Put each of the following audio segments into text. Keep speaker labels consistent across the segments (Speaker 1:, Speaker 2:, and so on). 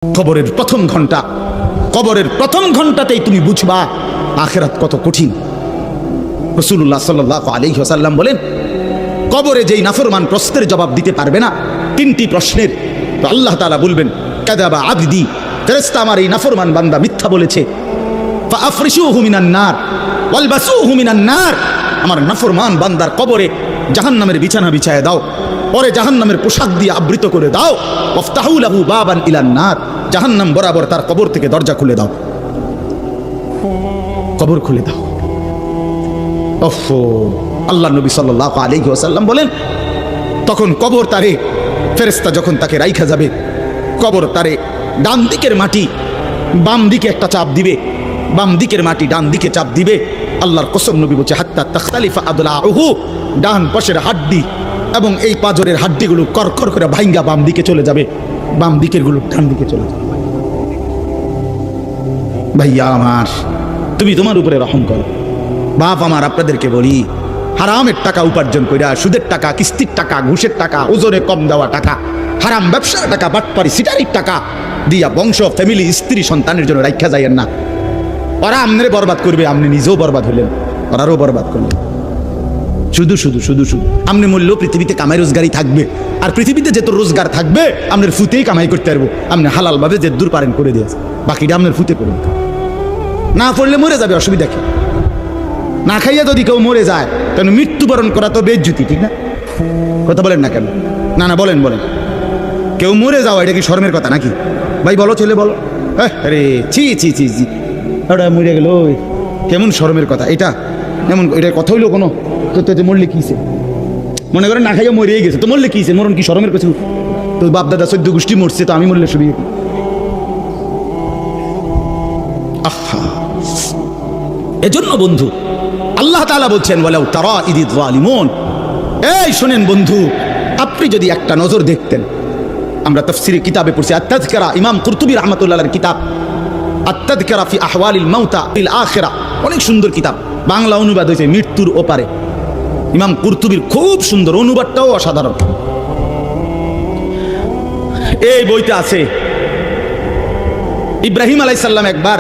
Speaker 1: কবরের প্রথম ঘন্টাতেই তুমি বুঝবা আখিরাত কত কঠিন। রাসূলুল্লাহ সাল্লাল্লাহু আলাইহি ওয়াসাল্লাম বলেন, কবরে যেই নাফরমান প্রশ্নের জবাব দিতে পারবে না, তিনটি প্রশ্নের, তো আল্লাহ তাআলা বলবেন কাযাবা আবদি, ফেরেশতা আমার এই নাফরমান বান্দা মিথ্যা বলেছে। ফাআফরিশুহু মিনান নার ওয়ালবাসুহু মিনান নার, আমার নাফরমান বান্দার কবরে জাহান্নামের বিছানা বিছায় দাও, পরে জাহান্নামের পোশাক দিয়ে আবৃত করে দাও। ওয়াফতাহু লাহু বাবান ইলান নার, জাহান্নাম বরাবর তার কবর থেকে দরজা খুলে দাও, কবর খুলে দাও। আল্লাহ নবী সাল্লাল্লাহু আলাইহি ওয়াসাল্লাম বলেন, তখন কবর তারে, ফেরেশতা যখন তাকে রাইখা যাবে, কবর তারে ডান দিকের মাটি বাম দিকে একটা চাপ দিবে, বাম দিকের মাটি ডান দিকে চাপ দিবে। আল্লাহর কসম নবী বলছে, হাত্তা তাখতালিফা আদলাউহু, ডান পাশের হাড্ডি এবং এই পাজরের হাড্ডিগুলো করকর করে ভাঙ্গা বাম দিকে চলে যাবে, বাম দিকের গুলো ডান দিকে চলে যাবে। ভাইয়া আমার, তুমি তোমার উপরে রহম করো। বাপ আমার, আপনাদেরকে বলি, হারামের টাকা উপার্জন কইরা, সুদের টাকা, কিস্তির টাকা, ঘুষের টাকা, ওজনে কম দেওয়া টাকা, হারাম ব্যবসার টাকা, বাটপারি সিটারির টাকা দিয়া বংশ, ফ্যামিলি, স্ত্রী, সন্তানের জন্য রাখা যাইয়েন না। ওরা আমনে বরবাদ করবে, আপনি নিজেও বরবাদ হলেন, ওরাও বরবাদ করলেন। শুধু শুধু শুধু শুধু আপনি মূল্য পৃথিবীতে কামাই রোজগারই থাকবে, আর পৃথিবীতে যে তোর রোজগার থাকবে আপনার ফুতেই কামাই করতে পারবো। আপনি হালাল ভাবে যে দূর পারেন করে দিয়েছে, বাকিটা আপনার ফুতে করবেন। না পড়লে মরে যাবে, অসুবিধা কি? না খাইয়া যদি কেউ মরে যায়, তাহলে মৃত্যুবরণ করা তো বেজ্জুতি, ঠিক না? কথা বলেন না কেন? না না, বলেন বলেন। কেউ মরে যাওয়া এটা কি শরমের কথা নাকি? ভাই বলো, ছেলে বলো। আরে ছি ছি ছি ছি, ওটা মরে গেল, কেমন শরমের কথা এটা? এমন এটা কথা হইলো কোনো? তো মরলে কিছে, মনে করেন না খাইয়া মরেই গেছে, তো মরলে কিছে? মরণ কি শরমের কিছু? তো বাপ দাদা 14 গোষ্ঠী মরছে, তো আমি মরলে সুবিধা কি? আহা, এজন্য বন্ধু আল্লাহ তাআলা বলছেন, ওয়ালাউ তারা ইযিয যালিমুন, এই শোনেন বন্ধু, আপনি যদি একটা নজর দেখতেন। আমরা তাফসীরে কিতাবে পড়ছি, আত-তাযকিরা, ইমাম কুরতুবী রাহমাতুল্লাহর কিতাব আত-তাযকিরা ফি আহওয়ালিল মাউতা ফিল আখিরা, অনেক সুন্দর কিতাব, বাংলা অনুবাদ হয়েছে মৃত্যুর ওপারে। ইমাম কুরতুবীর খুব সুন্দর, অনুবাদটাও অসাধারণ। এই বইতে আছে, ইব্রাহিম আলাইহিস সালাম একবার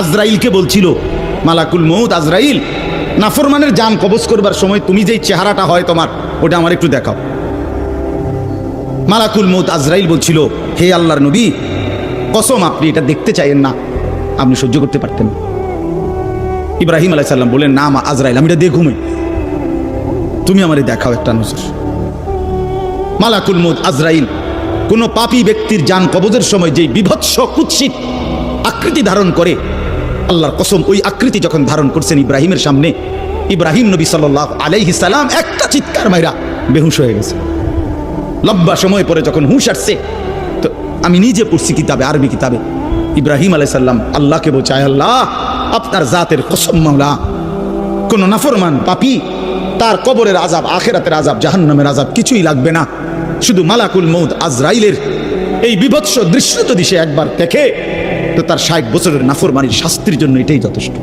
Speaker 1: আজরাইলকে বলছিল, মালাকুল মউত আজরাইল, নাফরমানের জান কবজ করবার সময় তুমি যেই চেহারাটা হয় তোমার, ওটা আমার একটু দেখাও। মালাকুল মউত আজরাইল বলছিল, হে আল্লাহর নবী, কসম আপনি এটা দেখতে চাইেন না, আপনি সহ্য করতে পারতেন না। ইব্রাহিম আলাইহিস সালাম বলেন, না আজরাইল, আমি এটা দেখুমই, তুমি আমারে দেখাও একটা নজর। মালাকুল মউত আজরাইল কোন পাপী ব্যক্তির জান কবজের সময় যে বিভৎস কুৎসিত আকৃতি ধারণ করে, আল্লাহর কসম ওই আকৃতি যখন ধারণ করছেন ইব্রাহিমের সামনে, ইব্রাহিম নবী সাল্লাল্লাহু আলাইহি সাল্লাম একটা চিৎকার মাইরা বেহুশ হয়ে গেছে। লম্বা সময় পরে যখন হুঁশ আসছে, তো আমি নিজে পড়ছি কিতাবে, আরবি কিতাবে, ইব্রাহিম আলাইহিস সালাম আল্লাহকে বলছে, আল্লাহ আপনার জাতের কসম মাওলা, কোন নাফরমান পাপী তার কবরের আযাব, আখিরাতের আযাব, জাহান্নামের আযাব কিছুই লাগবে না, শুধু মালাকুল মউত আজরাইলের এই বিভৎস দৃশ্য যদি সে একবার দেখে, তো তার 60 বছরের নাফরমানির শাস্তির জন্য এটাই যথেষ্ট।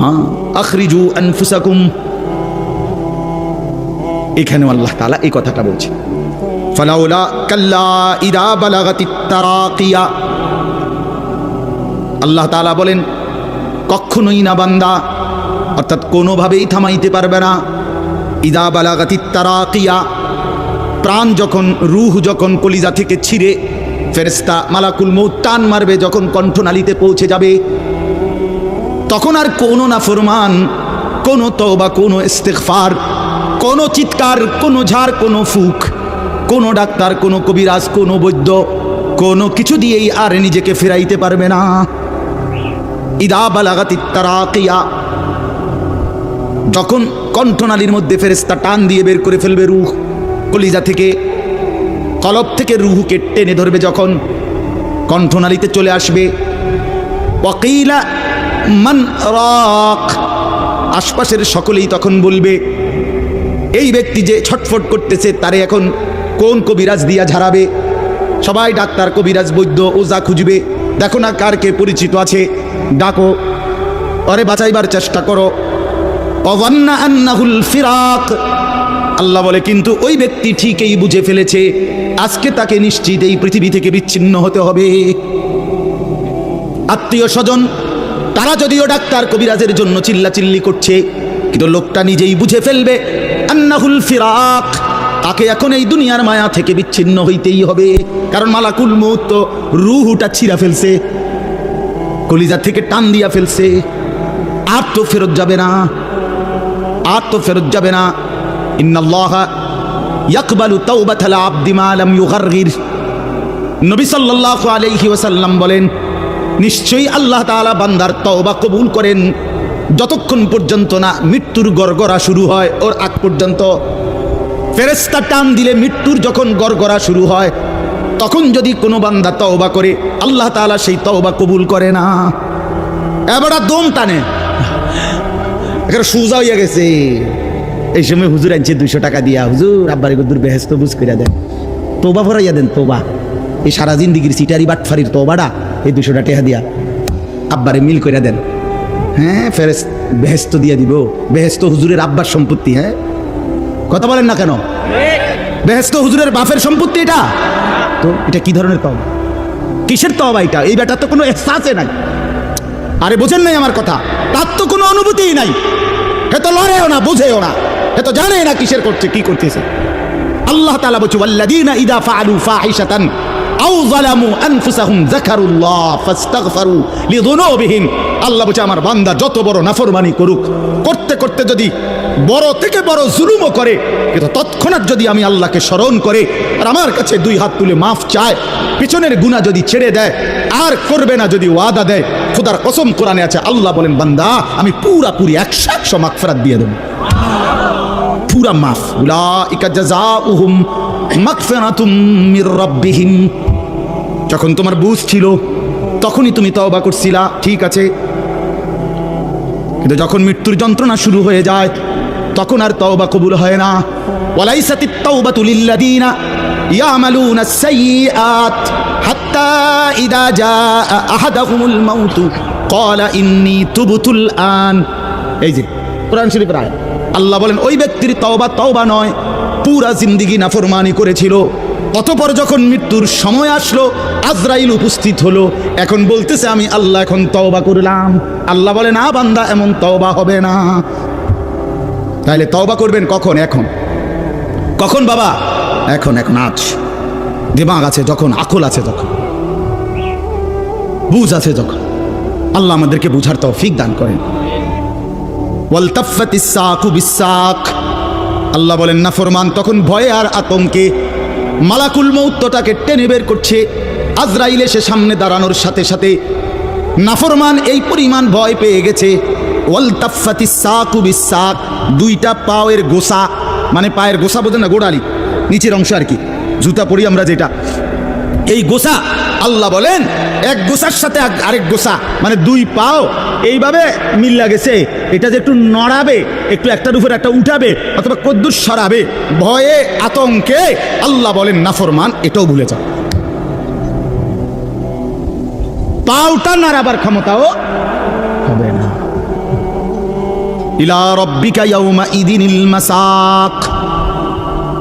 Speaker 1: হ্যাঁ, আখরিজু আনফুসাকুম, এখানেও আল্লাহ তাআলা এই কথাটা বলছে, ফালাউলা কাল্লা ইদা বালাগাতিত তারাকিয়া। আল্লাহ তাআলা বলেন, কখনোই না বান্দা, অর্থাৎ কোনোভাবেই থামাইতে পারবে না, ইদা বালাগাতিত তারাকিয়া, প্রাণ যখন, রূহ যখন কলিজা থেকে ছিঁড়ে ফেরেশতা মালাকুল মউত টান মারবে, যখন কণ্ঠনালীতে পৌঁছে যাবে, তখন আর কোনো নাফরমান, কোনো তওবা, কোনো ইস্তিগফার, কোনো চিৎকার, কোনো ঝাড়, কোনো ফুক, কোনো ডাক্তার, কোনো কবিরাজ, কোনো বৈদ্য, কোনো কিছু দিয়েই আর নিজেকে ফেরাইতে পারবে না। ইদা বালাগাতিত তারাকিয়া, যখন কণ্ঠনালীর মধ্যে ফেরেশতা টান দিয়ে বের করে ফেলবে রূহ, কলিজা থেকে, কলব থেকে রূহকে টেনে ধরবে, যখন কণ্ঠনালীতে চলে আসবে, ওয়াকিলা মান রাক, আশপাশের সকলেই তখন বলবে, এই ব্যক্তি যে ছটফট করতেছে তারে এখন কোন কবিরাজ দিয়া ঝাড়াবে? সবাই ডাক্তার, কবিরাজ, বৈদ্য, ওজা খুঁজবে, দেখো না কার কে পরিচিত আছে, ডাকো, ওরে বাঁচাইবার চেষ্টা করো। ওয়ান্না আন্নাহুল ফিরাক, আল্লাহ বলে কিন্তু ওই ব্যক্তি ঠিকই বুঝে ফেলেছে আজকে তাকে নিশ্চিত এই পৃথিবী থেকে বিচ্ছিন্ন হতে হবে। আত্মীয় স্বজন তারা যদিও ডাক্তার কবিরাজের জন্য চিল্লাচিল্লি করছে, কিন্তু লোকটা নিজেই বুঝে ফেলবে আন্নাহুল ফিরাক, তাকে এখন এই দুনিয়ার মায়া থেকে বিচ্ছিন্ন হইতেই হবে। কারণ মালাকুল মউত তো রূহটা ছিঁড়া ফেলছে, কলিজা থেকে টান দিয়া ফেলছে, আর তো ফেরত যাবে না, আর তো ফেরত যাবে না। ইন্নাল্লাহা ইয়াকবালু তাওবাতাল আবদি মা লাম ইউগারগির। নবী সাল্লাল্লাহু আলাইহি ওয়াসাল্লাম বলেন, নিশ্চয়ই আল্লাহ তাআলা বান্দার তওবা কবুল করেন যতক্ষণ পর্যন্ত না মৃত্যুর গড়গড়া শুরু হয়, ওর আগ পর্যন্ত। ফেরেশতা টান দিলে মৃত্যুর যখন গড়গড়া শুরু হয় তখন যদি কোনো বান্দা তওবা করে আল্লাহ তাআলা সেই তওবা কবুল করে না। এবার দম টানে, এখানে সোজা হইয়া গেছে। এই সময় হুজুর আনছে 200 টাকা দিয়া, হুজুর আব্বারে গদুর বেহেস্ত বুঝ করে দেন, তোবা ভরাইয়া দেন, তোবা। এই সারা জিন্দিগির সিটারি বাটফারির তোবাটা এই 200 টাকা দিয়া আব্বারে মিল করে দেন। হ্যাঁ, ফেরেস বেহেস্ত দিয়ে দিব। বেহেস্ত হুজুরের আব্বার সম্পত্তি। হ্যাঁ, কথা বলেন না কেন? বেহেস্ত হুজুরের বাপের সম্পত্তি এটা। তো এটা কি ধরনের তওবা? কিসের তওবা এটা? এই বেটা তো কোনো এহসাসে নাই। আরে বোঝেন নাই আমার কথা? তার তো কোনো অনুভূতিই নাই, হে তো লড়েও না, বুঝেও না, হে তো জানে না কিসের করছে, কি করতেছে। আল্লাহ তাআলা বলছে ওয়াল্লাযীনা ইযা ফাআলু ফাহিশাতান আও যালামু আনফুসাহুম যাকারুল্লাহ ফাস্তাগফারু লিযুনুবিহিম। আল্লাহ বলছে আমার বান্দা যত বড় নাফরমানি করুক, করতে করতে যদি বড় থেকে বড় জুলুমও করে, কিন্তু তৎক্ষণাৎ যদি আমি আল্লাহকে স্মরণ করে আর আমার কাছে 2 হাত তুলে মাফ চায়, পিছনের গুনাহ যদি ছেড়ে দেয় আর করবে না যদি ওয়াদা দেয়, খোদার কসম কোরআনে আছে, আল্লাহ বলেন বান্দা আমি পুরাপুরি 100% মাগফিরাত দিয়ে দেব, পুরা মাফ। উলাইকা জাযাউহুম মাগফিরাতুম মির রাব্বিহিম। যখন তোমার বুঝ ছিল তখনই তুমি তওবা করছিলা, ঠিক আছে, কিন্তু যখন মৃত্যুর যন্ত্রণা শুরু হয়ে যায় তখন আর তওবা কবুল হয় না। ওয়ালাইসাতিত তাওবাতু লিল্লাযীনা ইয়ামালুনাস সাইয়্যাত হাত্তা ইযা জাআ আহাদাহুমুল মাউত ক্বালা ইন্নী তুবতুল আন। এই যে কোরআন শরীফের আয়াত। আল্লাহ বলেন ওই ব্যক্তির তওবা নয়, পুরা জিন্দেগি নাফরমানি করেছিল, অতঃপর যখন মৃত্যুর সময় আসলো আজরাইল উপস্থিত হলো, এখন বলতেছে আমি আল্লাহ এখন তওবা করলাম। আল্লাহ বলে না বান্দা, এমন তওবা হবে না। তাহলে তওবা করবেন কখন? এখন। কখন বাবা? এখন, এখন, আজ। দিমাগ আছে যখন, আকল আছে যখন, বুঝ আছে যখন। আল্লাহ আমাদেরকে বুঝার তৌফিক দান করেন। ওয়ালতাফাতিস সাকু বিসাক। আল্লাহ বলেন নাফরমান তখন ভয়ে আর আতঙ্কে মালাকুল মউতটাকে টেনে বের করছে। আজরাইল এসে সামনে দাঁড়ানোর সাথে সাথে নাফরমান এই পরিমাণ ভয় পেয়ে গেছে। ওয়ালতাফাতিস সাকু বিসাক, 2টা পায়ের গোসা, মানে পায়ের গোসা বোঝেন না, গোড়ালি নিচের অংশ আর কি, জুতা পরি আমরা যেটা, এই গোসা। আল্লাহ বলেন এক গোসার সাথে আরেক গোসা, মানে 2 পাও এইভাবে মিল্লা গেছে। এটা যে একটু নড়াবে, একটু একটার উপর একটা উঠাবে অথবা কদ্দুর সরাবে, ভয়ে আতঙ্কে আল্লাহ বলেন নাফরমান এটাও ভুলে যাও। পাওটা নাড়াবার ক্ষমতাও হবে না। ইলা রাব্বিকা ইয়াউমা ইদিনিল মাসাক।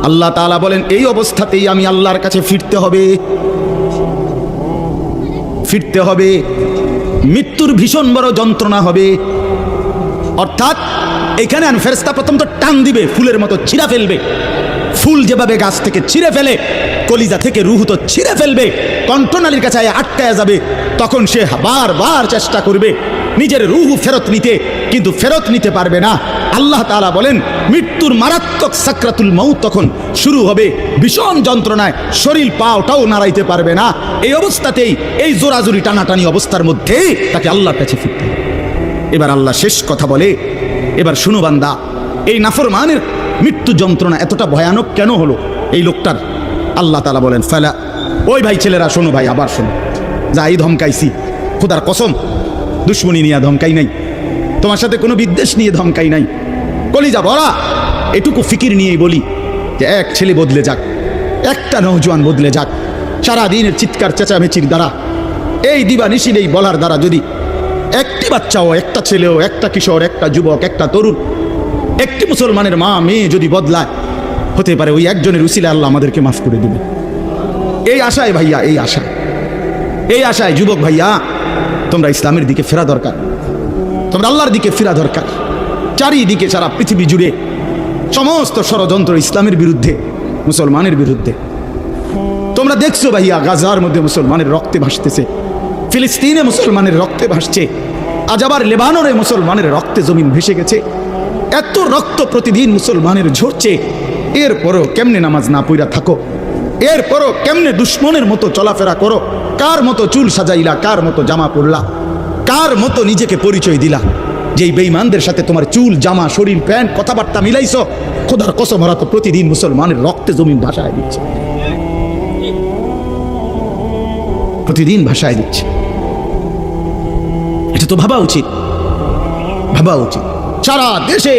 Speaker 1: আল্লাহ তাআলা বলেন এই অবস্থাতেই আমি আল্লাহর কাছে ফিরতে হবে, ফিরতে হবে। মৃত্যুর ভীষণ বড় যন্ত্রণা হবে। অর্থাৎ এখানে ফেরেশতা প্রথম তো টান দিবে, ফুলের মতো ছিঁড়া ফেলবে। ফুল যেভাবে গাছ থেকে ছিঁড়ে ফেলে, কলিজা থেকে রূহ তো ছিঁড়ে ফেলবে, কণ্ঠনালীর কাছে আটকায় যাবে। তখন সে বারবার চেষ্টা করবে নিজের রূহ ফেরত নিতে, কিন্তু ফেরত নিতে পারবে না। আল্লাহ তাআলা বলেন মৃত্যুর মারাত্মক সাকরাতুল মউত তখন শুরু হবে, ভীষণ যন্ত্রণায় শরীর পাওটাও নাড়াইতে পারবে না। এই অবস্থাতেই, এই জোরাজুরি টানাটানি অবস্থার মধ্যে তাকে আল্লাহর কাছে ফিরতে হবে। এবার আল্লাহ শেষ কথা বলে, এবার শুনো বান্দা, এই নাফরমানের মৃত্যু যন্ত্রণা এতটা ভয়ানক কেন হলো এই লোকটার? আল্লাহ তাআলা বলেন ফালা, ওই ভাই ছেলেরা শোনো, ভাই আবার শোনো, যা এই ধমকাইছি, খোদার কসম দুশ্মনী নিয়ে ধমকাই নাই, তোমার সাথে কোনো বিদ্বেষ নিয়ে ধমকাই নাই, কলিজা ভরা এটুকু ফিকির নিয়েই বলি যে এক ছেলে বদলে যাক, একটা নওজোয়ান বদলে যাক, সারাদিনের চিৎকার চেঁচামেচির দ্বারা, এই দিবানিশির এই বলার দ্বারা যদি একটি বাচ্চাও, একটা ছেলেও, একটা কিশোর, একটা যুবক, একটা তরুণ, একটি মুসলমানের মা মেয়ে যদি বদলায়, হতে পারে ওই একজনের উসিলে আল্লাহ আমাদেরকে মাফ করে দিবে। এই আশায় ভাইয়া, এই আশায় যুবক ভাইয়া, তোমরা ইসলামের দিকে ফেরা দরকার, তোমরা আল্লাহর দিকে ফেরা দরকার। চারিদিকে সারা পৃথিবী জুড়ে সমস্ত ষড়যন্ত্র ইসলামের বিরুদ্ধে, মুসলমানের বিরুদ্ধে। তোমরা দেখছো ভাইয়া, গাজার মধ্যে মুসলমানের রক্তে ভাসতেছে, ফিলিস্তিনে মুসলমানের রক্তে ভাসছে, আজ আবার লেবাননে মুসলমানের রক্তে জমিন ভেসে গেছে। এত রক্ত প্রতিদিন মুসলমানের ঝরছে, এরপরও কেমনে নামাজ না পড়া থাকো, এরপরও কেমনে দুশ্মনের মতো চলাফেরা করো, কার মতো চুল সাজাইলা, কার মতো জামা পরলা, কার মতো নিজেকে পরিচয় দিলা, যেই বেঈমানদের সাথে তোমার চুল, জামা, শরীর, প্যান্ট, কথাবার্তা মিলাইছো। খোদার কসম, ওরা তো প্রতিদিন মুসলমানের রক্তে জমিন ভাসায় দিচ্ছে, প্রতিদিন ভাসায় দিচ্ছে। এটা তো ভাবা উচিত, ভাবা উচিত। সারা দেশে,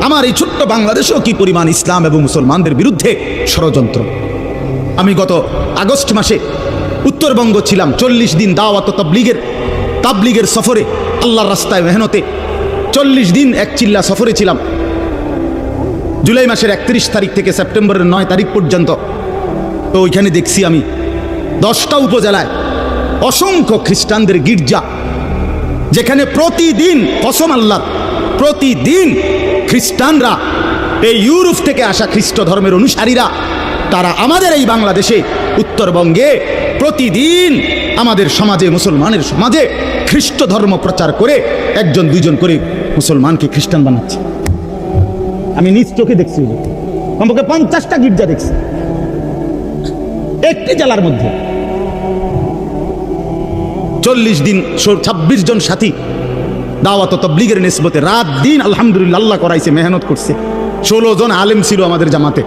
Speaker 1: আমার এই ছোট্ট বাংলাদেশেও কি পরিমাণ ইসলাম এবং মুসলমানদের বিরুদ্ধে ষড়যন্ত্র। আমি গত আগস্ট মাসে উত্তরবঙ্গ ছিলাম, 40 দিন দাওয়াত তাবলিগের সফরে, আল্লাহর রাস্তায় মেহনতে 40 দিন এক চিল্লা সফরে ছিলাম। জুলাই মাসের 31 তারিখ থেকে সেপ্টেম্বরের 9 তারিখ পর্যন্ত। তো ওইখানে দেখছি আমি 10টা উপজেলায় অসংখ্য খ্রিস্টানদের গির্জা, যেখানে প্রতিদিন, কসম আল্লাহ, প্রতিদিন খ্রিস্টানরা, এই ইউরোপ থেকে আসা খ্রিস্ট ধর্মের অনুসারীরা, তারা আমাদের এই বাংলাদেশে, উত্তরবঙ্গে প্রতিদিন আমাদের সমাজে, মুসলমানের সমাজে খ্রিস্ট ধর্ম প্রচার করে 1-2 করে মুসলমানকে খ্রিস্টান বানাচ্ছে। আমি নিজ চোখে দেখছি, কমপক্ষে 50টা গির্জা দেখছি একটি জেলার মধ্যে। 40 দিন 26 জন সাথী দাওয়াত তাবলীগের নিসবতে রাত দিন আলহামদুলিল্লাহ আল্লাহ করাইছে, মেহনত করছে। 16 জন আলেম ছিল আমাদের জামাতে।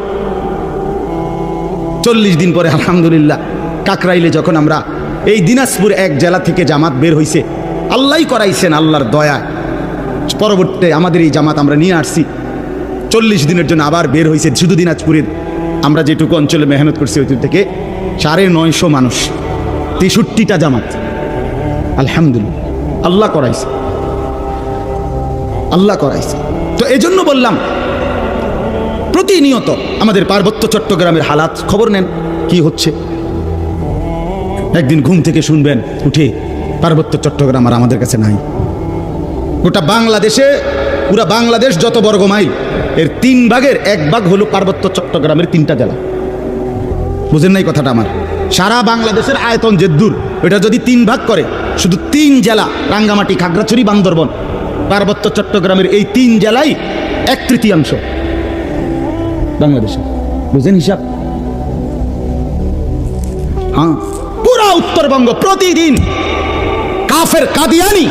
Speaker 1: 40 দিন পরে আলহামদুলিল্লাহ কাকরাইলে যখন আমরা, এই দিনাজপুর এক জেলা থেকে জামাত বের হইছে, আল্লাহই করাইছেন, আল্লাহর দয়ায়। পরবর্তীতে আমাদের এই জামাত আমরা নিয়ে আসছি, 40 দিনের জন্য আবার বের হয়েছে। শুধু দিনাজপুরের আমরা যেটুকু অঞ্চলে মেহনত করছি, ওই থেকে 950 মানুষ, 63টা জামাত। আলহামদুলিল্লাহ আল্লাহ করাইছে, আল্লাহ করাইছে। তো এই জন্য বললাম, প্রতিনিয়ত আমাদের পার্বত্য চট্টগ্রামের হালাত খবর নেন, কি হচ্ছে। একদিন ঘুম থেকে শুনবেন উঠে, পার্বত্য চট্টগ্রাম আর আমাদের কাছে নাই। গোটা বাংলাদেশে, পুরা বাংলাদেশ যত বর্গ মাইল, এর 3 ভাগের 1 ভাগ হলো পার্বত্য চট্টগ্রামের 3টা জেলা। বুঝেন নাই কথাটা আমার? সারা বাংলাদেশের আয়তন যে দূর, ওইটা যদি 3 ভাগ করে, শুধু 3 জেলা, রাঙ্গামাটি, খাগড়াছড়ি, বান্দরবন, পার্বত্য চট্টগ্রামের এই 3 জেলাই 1/3 বাংলাদেশে। বুঝেন হিসাব? হ্যাঁ, পুরা উত্তরবঙ্গ প্রতিদিন কাফের কাদিয়ানি,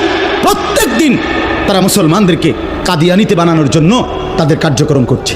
Speaker 1: প্রত্যেক দিন তারা মুসলমানদেরকে কাদিয়ানিতে বানানোর জন্য তাদের কার্যক্রম করছে।